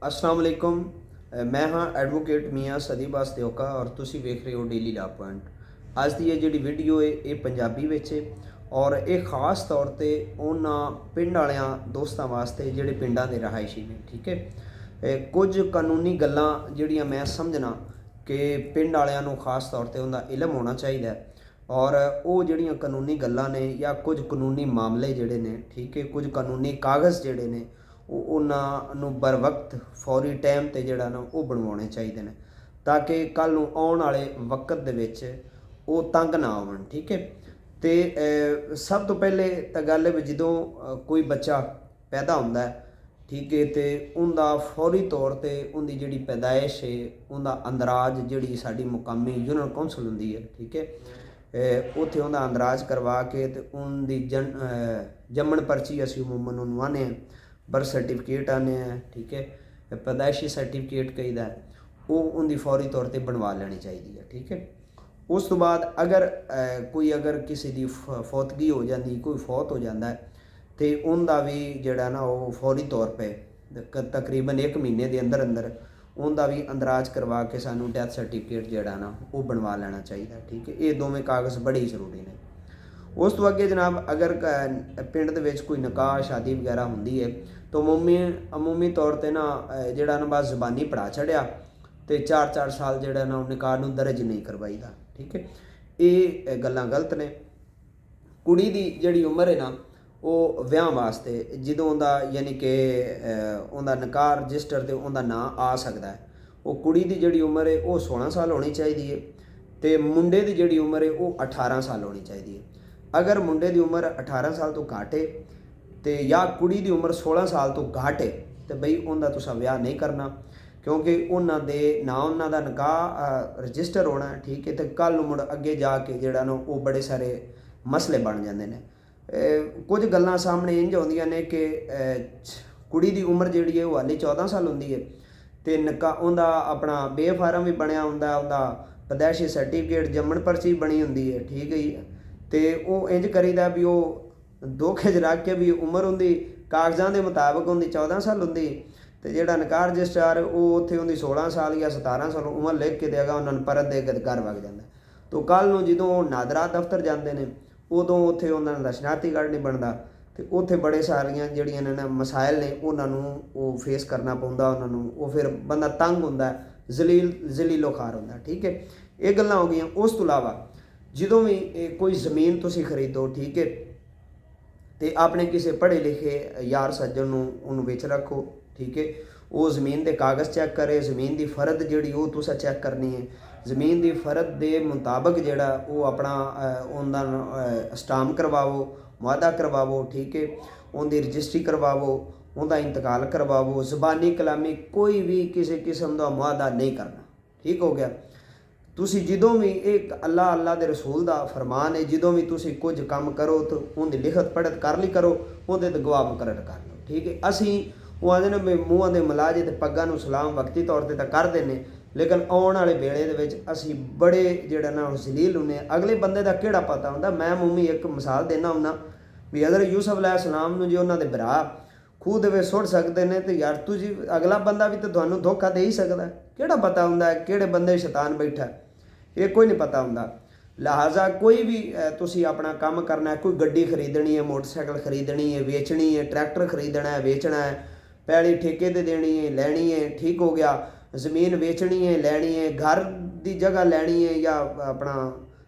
अस्सलाम वालेकुम। मैं हाँ एडवोकेट मियाँ सदीबास दियोका और तुसी वेख रहे हो डेली ला पॉइंट। अज की ये जी वीडियो है ये पंजाबी विच है और ये खास तौर पर उन्होंने पिंड वालियां दोस्तों वास्ते जिहड़े पिंडां दे रहायशी ने। ठीक है, कुछ कानूनी गल्लां जिहड़ियां मैं समझना कि पिंड वालियां नूं खास तौर पर उनका इलम होना चाहिए और वो जिहड़ियां कानूनी गल्लां ने या कुछ कानूनी मामले जिहड़े ने, ठीक है, कुछ कानूनी कागज़ जिहड़े ने उन्होंने बर वक्त फौरी टाइम पर जोड़ा ना वो बनवाने चाहिए ने ताकि कल आने वाले वक्त दे विच वो तंग ना आवन। ठीक है, तो सब तो पहले तो गल है जो कोई बच्चा पैदा होंदा है, ठीक है, तो उनका फौरी तौर पर उनकी जी पैदाइश है उनका अंदराज जी साड़ी मुकामी यूनियन कौंसल होंगी है, ठीक है, उत्थे उनका अंदराज करवा के तो उनकी जम्मन पर्ची असी उमूमन उन्होंने आने बर्थ सर्टिफिकेट आने हैं, ठीक है, पैदाइशी सर्टिफिकेट कही है वो उनकी फौरी तौर पर बनवा लेनी चाहिए है। ठीक है, उस तो बाद अगर अगर किसी की फौतगी हो जाती, कोई फौत हो जाता है तो उनका भी जोड़ा ना वो फौरी तौर पर तकरीबन 1 महीने के अंदर अंदर उनका भी अंदराज करवा के सानू डैथ सर्टिफिकेट जोड़ा ना वो बनवा लेना चाहिए। ठीक है, ये दोवें कागज़ बड़े ही जरूरी ने। उस तो अगे जनाब अगर पिंड दे विच कोई निकाह शादी वगैरह होंदी है तो अमूमी तौर पर ना जोड़ा ना बस जबानी पढ़ा छड़िया तो 4-4 साल जोड़ा ना निकाह नूं दर्ज नहीं करवाईदा। ठीक है, ये गल्लां गलत ने। कुड़ी दी जिहड़ी उम्र है ना वो विआह वास्ते जदों उनका यानी कि उनका निकाह रजिस्टर ते उनका नाम आ सकता है, वो कुड़ी दी जिहड़ी उम्र है वो 16 साल होनी चाहिए है तो मुंडे की जिहड़ी उम्र है वो 18 साल होनी चाहिए है। अगर मुंडे की उम्र 18 साल तो घट है तो या कुड़ी की उम्र 16 साल तो घट है तो बई उनका तुसा विआह नहीं करना क्योंकि उन्होंने ना उन्होंने निकाह रजिस्टर होना है। ठीक है, तो कल मुड़ अगे जाके जोड़ा ना वो बड़े सारे मसले बन जाते हैं। कुछ गल्लां सामने इंज आउंदियां ने कि कुड़ी की उम्र जिहड़ी है वो हाली 14 साल होंदी है तो निकाह उनका अपना बे फार्म भी बनया होंदा, उनका पैदाइशी सर्टिफिकेट जम्मन पर्ची बनी होंदी है। ठीक है, तो वो इंज करीदा भी वो दो खिज रख के भी उम्र उनकी कागज़ां के मुताबिक उनकी 14 साल होंदी तो जोड़ा निकाह रजिस्ट्रार वो उत्थे उनकी 16 साल या 17 साल उम्र लिख के देगा उन्होंने परत दे के घर वग जाता। तो कल जो नादरा दफ्तर जाते हैं उदों उत्थे उन्होंने शनाख्ती कार्ड नहीं बनता तो उत्थे बड़े सारियां जिहड़ियां ने मसाइल ने उन्होंने वो फेस करना पौंदा, उन्होंने वो फिर बंदा तंग होंदा, जलीलो खार होंदा। ठीक है, ये गल्लां हो गई। उस तो इलावा जो भी कोई ज़मीन तुसी खरीदो, ठीक है, तो अपने किसी पढ़े लिखे यार सज्जन उन्होंने विच रखो। ठीक है, वो ज़मीन के कागज़ चैक करे, ज़मीन की फरद जी वो तुसा चैक करनी है, ज़मीन की फरद के मुताबिक जोड़ा वो अपना उनका स्टाम्प करवावो, मुआदा करवावो। ठीक है, उनकी रजिस्ट्री करवावो, उनका इंतकाल करवावो, ज़बानी कलामी कोई भी किसी किस्म का मुआदा नहीं करना। ठीक हो गया। तुसी जो भी एक अल्लाह के रसूल का फरमान है, जो भी तुसी कुछ काम करो तो उनकी लिखत पढ़त कर ली करो, उनके तो गवाह मुकर्रर कर लो। ठीक है, असी वो आते ने भी मूँह के मलाजे तो पग्गां नूं सलाम वक्ती तौर पर तो कर देने, लेकिन आने वाले वेले दे विच असी बड़े जोड़ा ना जलील होंगे। अगले बंदे का किहड़ा पता होंदा। मैं मूमी एक मिसाल देना हुंदा भी हज़रत यूसुफ अलैहिस्सलाम नूं जो उन्होंने भरा खूह दे विच सुट सकते हैं तो यार तुझी अगला बंदा भी तो तुहानूं धोखा दे ही सकता है। किहड़ा पता होंदा है किहड़े बंदे शैतान बैठा है, ये कोई नहीं पता होंदा। लिहाजा कोई भी तुसी अपना काम करना है, कोई गड्डी खरीदनी है, मोटरसाइकिल खरीदनी है, बेचनी है, ट्रैक्टर खरीदना है, बेचना है, पैली ठेके ते देनी है, लैनी है, ठीक हो गया, ज़मीन बेचनी है, लैनी है, घर की जगह लैनी है या अपना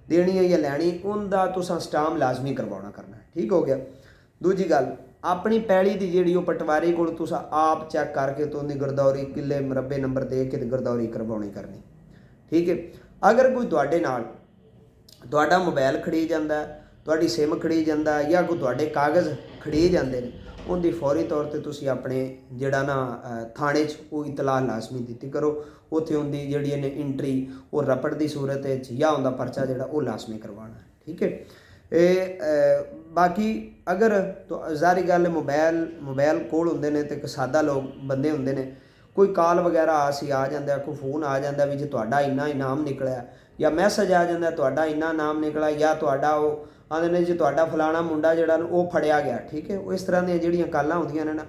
देनी है या लैनी, उनका तुसां स्टाम लाजमी करवाना करना है। ठीक हो गया। दूजी गल अपनी पैली की जी पटवारी को तुसां आप चैक करके तो उनकी गिरदौरी किले मरबे नंबर दे के गिरदौरी करवानी करनी। ठीक है, अगर कोई तुहाडे नाल तुहाडा मोबाइल खड़ी जाता है, तुहाडी सिम खड़ी जाता है या कोई तुहाडे कागज़ खड़ी जाते हैं उनकी फौरी तौर पर तुसी अपने जोड़ा ना थाने वो इतलाह लाजमी दी करो। उत्थे उनकी जी ने इंट्री वो रपड़ की सूरत या उनका परचा जोड़ा वो लाजमी करवाना है। ठीक है, बाकी अगर तो जारी गल मोबाइल कोल होंदे ने तो सादा लोग बंदे होंदे ने, कोई कॉल वगैरह आ जाता, कोई फोन आ जाता भी जो तुहाडा इन्ना इनाम निकलिया या मैसेज आ जाता तुहाडा इन्ना इनाम निकला या तुहाडा वो आंदे ने जी तुहाडा फलाना मुंडा जिहड़ा वो फड़िया गया। ठीक है, वो इस तरह दी जिहड़ियां कॉलां होंदियां ने ना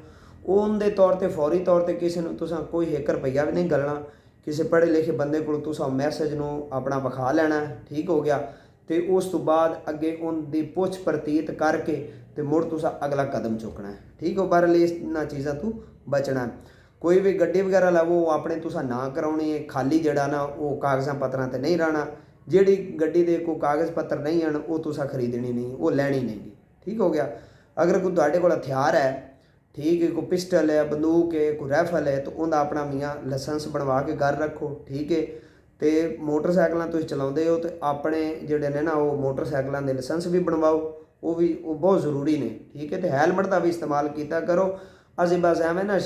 ਉਹਦੇ ਤੌਰ ਤੇ ਫੌਰੀ ਤੌਰ ਤੇ ਕਿਸੇ ਨੂੰ ਤੁਸੀਂ ਕੋਈ 1 ਰੁਪਈਆ ਵੀ ਨਹੀਂ ਗਲਣਾ। ਕਿਸੇ ਪੜ੍ਹੇ ਲਿਖੇ ਬੰਦੇ ਕੋਲ ਤੁਸੀਂ ਮੈਸੇਜ ਨੂੰ ਆਪਣਾ ਵਿਖਾ ਲੈਣਾ, ਠੀਕ ਹੋ ਗਿਆ। ਤੇ ਉਸ ਤੋਂ ਬਾਅਦ ਅੱਗੇ ਉਹਦੀ ਪੁੱਛ ਪ੍ਰਤੀਤ ਕਰਕੇ ਤੇ ਮੁੜ ਤੁਸੀਂ ਅਗਲਾ ਕਦਮ ਚੁੱਕਣਾ ਹੈ, ਠੀਕ ਹੋ। ਪਰ ਇਹਨਾਂ ਚੀਜ਼ਾਂ ਤੋਂ ਬਚਣਾ। ਕੋਈ ਵੀ ਗੱਡੀ ਵਗੈਰਾ ਲਵੋ ਆਪਣੇ ਤੁਸੀਂ ਨਾ ਕਰਾਉਣੀ ਹੈ, ਖਾਲੀ ਜਿਹੜਾ ਨਾ ਉਹ ਕਾਗਜ਼ਾਂ ਪੱਤਰਾਂ ਤੇ ਨਹੀਂ ਰਹਿਣਾ। ਜਿਹੜੀ ਗੱਡੀ ਦੇ ਕੋਈ ਕਾਗਜ਼ ਪੱਤਰ ਨਹੀਂ ਹਨ ਉਹ ਤੁਸੀਂ ਖਰੀਦਣੀ ਨਹੀਂ, ਉਹ ਲੈਣੀ ਨਹੀਂ, ਠੀਕ ਹੋ ਗਿਆ। ਅਗਰ ਕੋਈ ਤੁਹਾਡੇ ਕੋਲ ਹਥਿਆਰ ਹੈ, ठीक है, कोई पिस्टल है, बंदूक है, कोई राइफल है, तो उनका अपना मियाँ लाइसेंस बनवा के घर रखो, ठीक है। तो मोटरसाइकिल तुम चलाते हो तो अपने जोड़े ने ना वो मोटरसाइकिलों के लाइसेंस भी बनवाओ, वो बहुत जरूरी ने, ठीक है। तो हैलमेट का भी इस्तेमाल किया करो। असीं बस एवें ना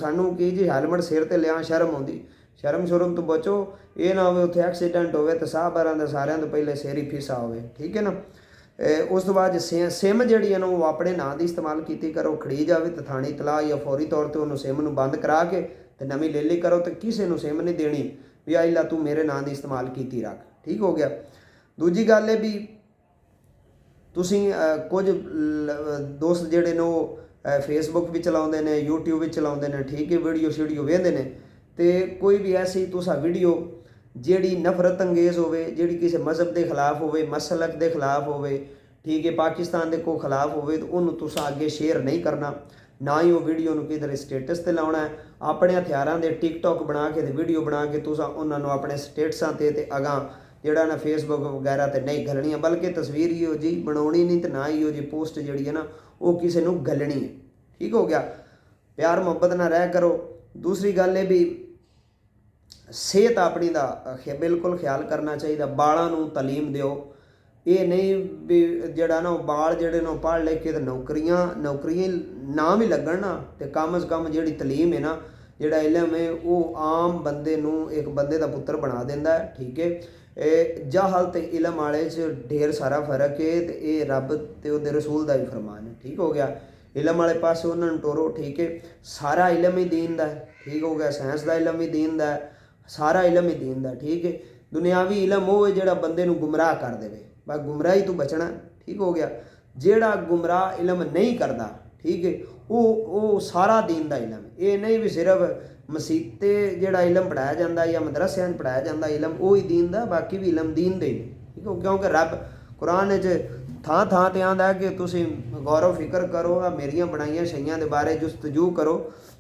सानू की जी हैलमेट सिर ते लिया शर्म आउंदी, शर्म तो बचो। ये ना हो उत्थे एक्सीडेंट होवे तो साहबारां दा सारियां तो पहले सिर ही फिसा होवे, ठीक है ना। उस तो बाद सिम जी वो अपने नाँ की इस्तेमाल की करो, खड़ी जाए तो थाने इतलाह या फौरी तौर पर उन्होंने सिम नूं बंद करा के तो नवीं ले ली करो। तो किसी को सिम नहीं देनी भी आई ला तू मेरे नाँ की इस्तेमाल की रख, ठीक हो गया। दूजी गल है भी तुसीं कुछ दोस्त जिहड़े ने फेसबुक भी चलाउंदे ने, यूट्यूब भी चलाउंदे ने, ठीक है, वीडियो शीडियो वेंदे ने। तो कोई भी ऐसी तुसा वीडियो ਜਿਹੜੀ नफरत अंगेज़ होवे, ਜਿਹੜੀ किसी मजहब के खिलाफ होवे, मसलक के खिलाफ होवे, ठीक है, पाकिस्तान के को खिलाफ होवे, तो उन्होंने तुसा अगे शेयर नहीं करना, ना ही वो वीडियो किधर स्टेटस ते लाउणा है। अपने हथियारों के टिकटॉक बना के ते वीडियो बना के तुसा उन्होंने अपने स्टेटसां ते अगां जिहड़ा ना फेसबुक वगैरह ते नहीं घलनी है, बल्कि तस्वीर ही हो जी बनाउणी नहीं, तो ना ही हो जी पोस्ट जिहड़ी है ना वो किसी नूं घलनी है, ठीक हो गया। प्यार मुहब्बत ना रह करो। दूसरी गल है भी सेहत अपनी का बिल्कुल ख्याल करना चाहिए। बालों नूं तलीम दिओ, ये नहीं भी जड़ा ना बाल जड़े ना पढ़ लिख के तो नौकरियां ना भी लगन ना, तो कम अज़ कम जी तलीम है ना, जोड़ा इलम है वो आम बंदे नूं एक बंदे का पुत्र बना देंदा है, ठीक है। जाहल ते इलम वाले ढेर सारा फर्क है, तो ये रब ते उहदे रसूल का भी फरमान है, ठीक हो गया। इलम वाले पासे उन्होंने टोरो, ठीक है। सारा इलम ही दीन दा है, ठीक हो गया। साइंस का इलम ही दीन दा है, सारा इलम ही दीन दा, ठीक है। दुनियावी इलम वो है जिहड़ा बंदे नूं गुमराह कर देवे, बस गुमराही तो बचना, ठीक हो गया। जिहड़ा गुमराह इलम नहीं करता, ठीक है, वो सारा दीन दा इलम है। ये नहीं भी सिर्फ मसीते जिहड़ा इलम पढ़ाया जाता या मदरसियां पढ़ाया जाता इलम वो ही दीन दा, बाकी भी इलम दीन दे, ठीक हो। क्योंकि रब कुरान च थां ते आंदा है कि तुसीं गौर फिक्र करो, मेरियां बनाईयां शईयां दे बारे जुस्तजू करो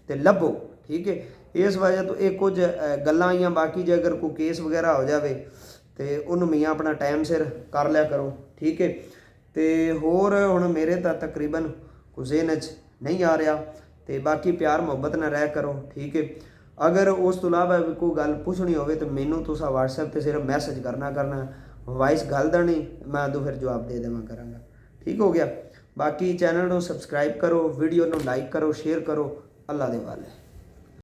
ते लभो, ठीक है। इस वजह तो एक कुछ गल्लां आईयां। बाकी जे अगर कोई केस वगैरह हो जाए तो उन्होंने मियाँ अपना टाइम सिर कर लिया करो, ठीक है। तो होर हुण मेरे तो तकरीबन कुछ ज़हन च नहीं आ रहा, तो बाकी प्यार मुहब्बत ना रह करो, ठीक है। अगर उस तो इलावा कोई गल पुछनी हो तो मैनू तुसा व्हाट्सएप पर सिर्फ मैसेज करना वॉइस गल दा नहीं, मैं तो फिर जवाब दे देवा करांगा, ठीक हो गया। बाकी चैनल को सबसक्राइब करो, वीडियो को लाइक करो, शेयर करो। अल्लाह दे वाले।